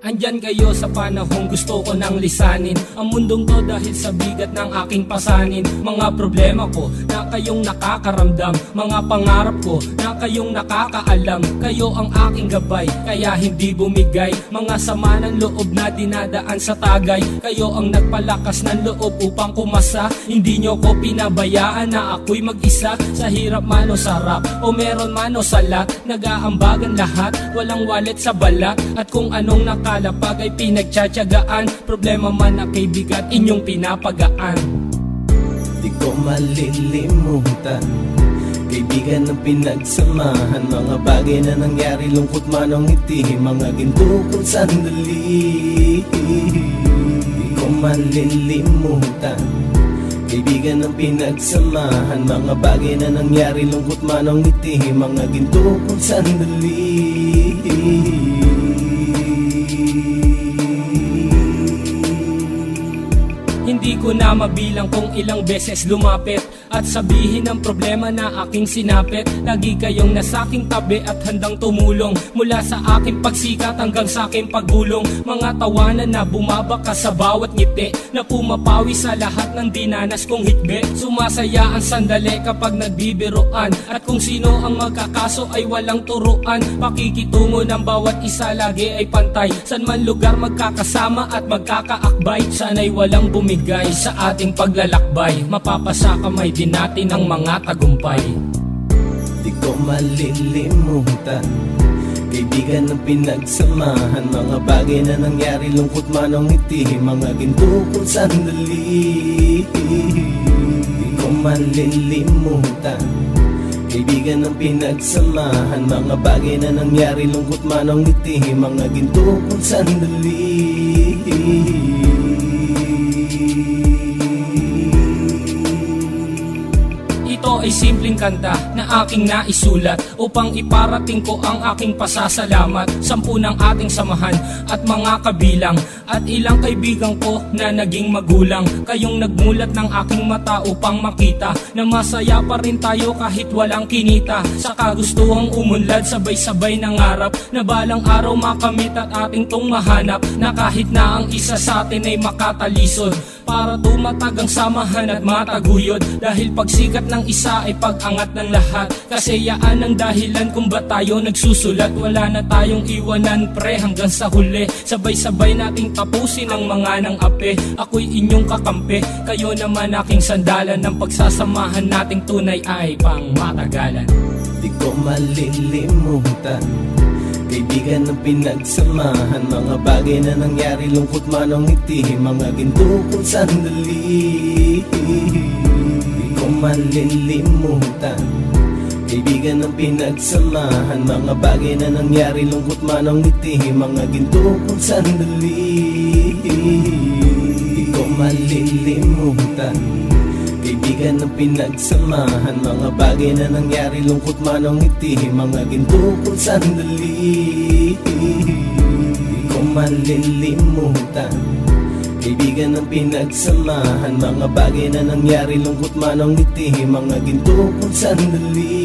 Andyan kayo sa panahong gusto ko nang lisanin ang mundong to dahil sa bigat ng aking pasanin. Mga problema ko na kayong nakakaramdam, mga pangarap ko na kayong nakakaalam. Kayo ang aking gabay, kaya hindi bumigay. Mga sama ng loob na dinadaan sa tagay. Kayo ang nagpalakas ng loob upang kumasa. Hindi nyo ko pinabayaan na ako'y mag-isa. Sa hirap man o sarap, o meron man o salat, nag-aambagan lahat, walang walet sa balat. At kung anong nakalapag ay pinagtsatsagaan, problema man na kaibigan, inyong pinapagaan. Di ko malilimutan, kaibigan ng pinagsamahan, mga bagay na nangyari, lungkot man o ngiti, mga ginto kong sandali. Di ko malilimutan, kaibigan ng pinagsamahan, mga bagay na nangyari, lungkot man o ngiti, mga ginto kong sandali. Hindi ko na mabilang kung ilang beses lumapit at sabihin ang problema na aking sinapit. Lagi kayong nasa aking tabi at handang tumulong, mula sa aking pagsikat hanggang sa aking paggulong. Mga tawanan na bumabaka sa bawat ngiti, na pumapawi sa lahat ng dinanas kong hitbit. Sumasaya ang sandali kapag nagbibiroan, at kung sino ang magkakaso ay walang turuan. Pakikitungo ng bawat isa lagi ay pantay, san man lugar magkakasama at magkakaakbay. Sana'y walang bumigay sa ating paglalakbay, mapapasa kamay din natin ang mga tagumpay. Di ko malilimutan, kaibigan ng pinagsamahan, mga bagay na nangyari, lungkot man o ngiti, mga ginto kong sandali. Di ko malilimutan, kaibigan ng pinagsamahan, mga bagay na nangyari, lungkot man o ngiti, mga ginto kong sandali. Ito ay simpleng kanta na aking naisulat upang iparating ko ang aking pasasalamat. 10 ng ating samahan at mga kabilang, at ilang kaibigan ko na naging magulang. Kayong nagmulat ng aking mata upang makita na masaya pa rin tayo kahit walang kinita. Sa kagustuhang umunlad, sabay-sabay nangarap na balang araw makamit at ating tong mahanap, na kahit na ang isa sa atin ay makatalisod, para tumatag ang samahan at mataguyod. Dahil pagsikat ng isa ay pag-angat ng lahat, kasi yaan ang dahilan kung ba tayo nagsusulat. Wala na tayong iwanan pre hanggang sa huli, sabay-sabay nating tapusin ang mga nang ape. Ako'y inyong kakampi, kayo naman aking sandalan, ng pagsasamahan nating tunay ay pang matagalan. Di ko malilimutan, kaibigan ng pinagsamahan, mga bagay na nangyari, lungkot man o ngiti, mga ginto kong sandali. Di ko malilimutan, kaibigan ng pinagsamahan, mga bagay na nangyari, lungkot man o ngiti, mga ginto kong sandali. Di ko malilimutan, kaibigan ng pinagsamahan, mga bagay na nangyari, lungkot man o ngiti, mga ginto kong sandali. Di ko malilimutan, kaibigan ng pinagsamahan, mga bagay na nangyari, lungkot man o ngiti, mga ginto kong sandali.